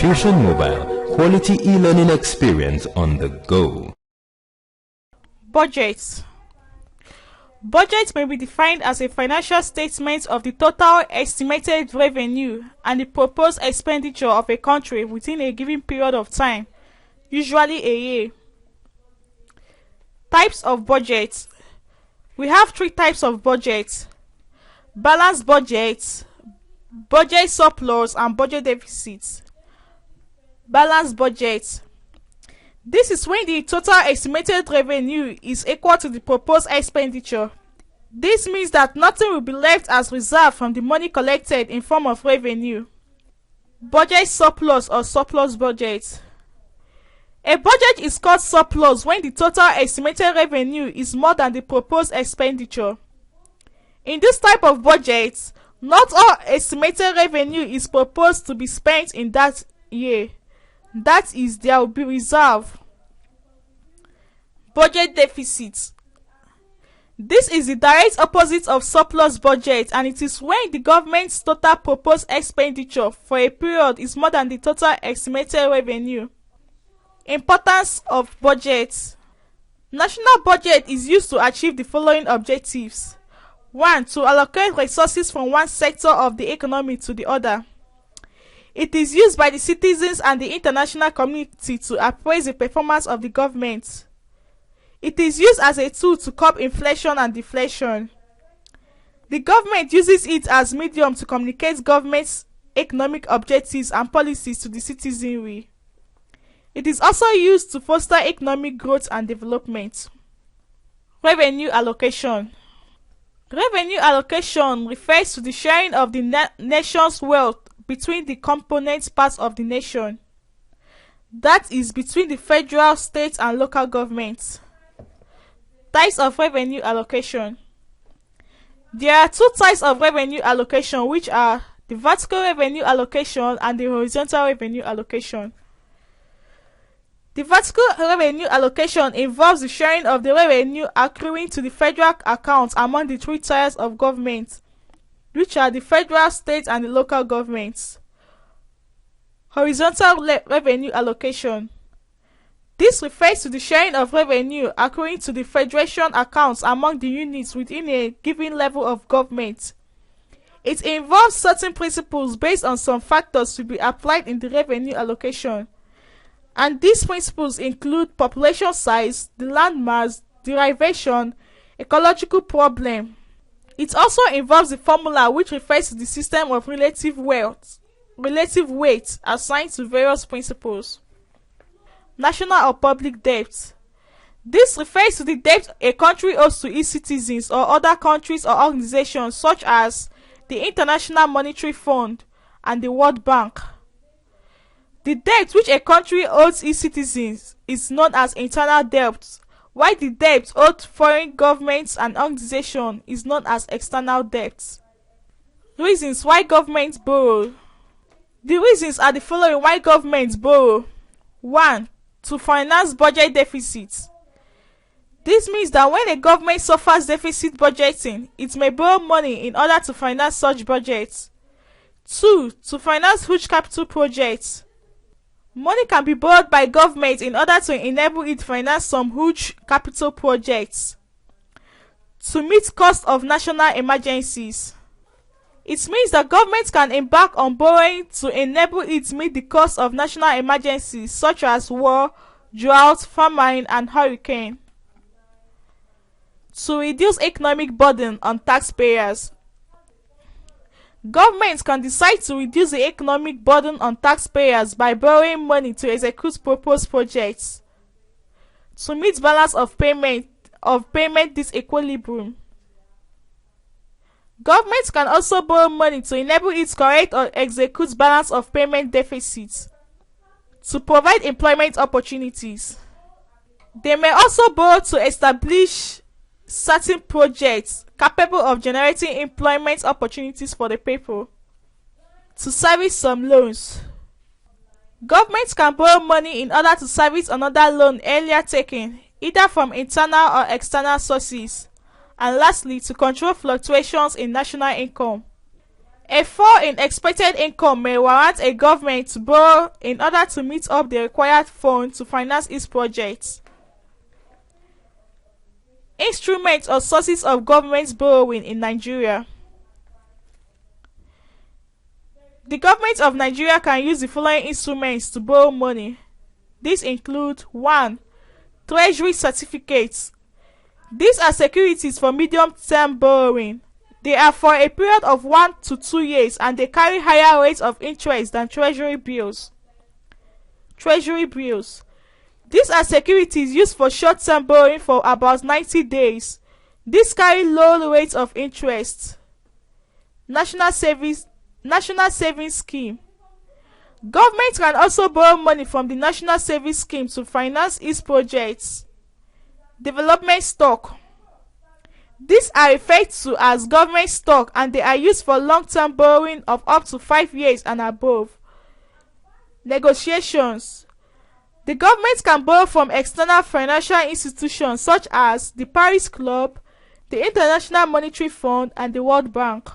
Fusion Mobile, quality e-learning experience on the go. Budget. Budget may be defined as a financial statement of the total estimated revenue and the proposed expenditure of a country within a given period of time, usually a year. Types of budget. We have three types of budget: balanced budget, budget surplus, and budget deficit. Balanced budget. This is when the total estimated revenue is equal to the proposed expenditure. This means that nothing will be left as reserve from the money collected in form of revenue. Budget surplus or surplus budget. A budget is called surplus when the total estimated revenue is more than the proposed expenditure. In this type of budget, not all estimated revenue is proposed to be spent in that year. That is, there will be reserve. Budget deficit. This is the direct opposite of surplus budget, and it is when the government's total proposed expenditure for a period is more than the total estimated revenue. Importance of budget. National budget is used to achieve the following objectives. 1. To allocate resources from one sector of the economy to the other. It is used by the citizens and the international community to appraise the performance of the government. It is used as a tool to curb inflation and deflation. The government uses it as medium to communicate government's economic objectives and policies to the citizenry. It is also used to foster economic growth and development. Revenue allocation. Revenue allocation refers to the sharing of the nation's wealth between the component parts of the nation. That is, between the federal, state, and local governments. Types of revenue allocation. There are two types of revenue allocation, which are the vertical revenue allocation and the horizontal revenue allocation. The vertical revenue allocation involves the sharing of the revenue accruing to the federal account among the three tiers of government, which are the federal, state, and the local governments. Horizontal revenue allocation. This refers to the sharing of revenue accruing to the federation accounts among the units within a given level of government. It involves certain principles based on some factors to be applied in the revenue allocation, and these principles include population size, the land mass, derivation, ecological problem. It also involves the formula which refers to the system of relative weight assigned to various principles. National or public debt. This refers to the debt a country owes to its citizens or other countries or organizations such as the International Monetary Fund and the World Bank. The debt which a country owes its citizens is known as internal debt, while the debt owed foreign governments and organizations is known as external debt. Reasons why governments borrow. The reasons are the following why governments borrow. 1. To finance budget deficits. This means that when a government suffers deficit budgeting, it may borrow money in order to finance such budgets. 2. To finance huge capital projects. Money can be borrowed by government in order to enable it to finance some huge capital projects. To meet cost of national emergencies. It means that government can embark on borrowing to enable it to meet the cost of national emergencies such as war, drought, famine, and hurricane. To reduce economic burden on taxpayers. Governments can decide to reduce the economic burden on taxpayers by borrowing money to execute proposed projects. To meet balance of payment disequilibrium. Governments can also borrow money to enable it to correct or execute balance of payment deficits. To provide employment opportunities. They may also borrow to establish certain projects capable of generating employment opportunities for the people. To service some loans. Governments can borrow money in order to service another loan earlier taken, either from internal or external sources. And lastly, to control fluctuations in national income. A fall in expected income may warrant a government to borrow in order to meet up the required funds to finance its projects. Instruments or sources of government borrowing in Nigeria. The government of Nigeria can use the following instruments to borrow money. These include 1. Treasury certificates. These are securities for medium-term borrowing. They are for a period of 1 to 2 years and they carry higher rates of interest than treasury bills. Treasury bills. These are securities used for short-term borrowing for about 90 days. These carry low rates of interest. National Savings Scheme. Government can also borrow money from the National Savings Scheme to finance its projects. Development stock. These are referred to as government stock and they are used for long-term borrowing of up to 5 years and above. Negotiations. The government can borrow from external financial institutions such as the Paris Club, the International Monetary Fund, and the World Bank.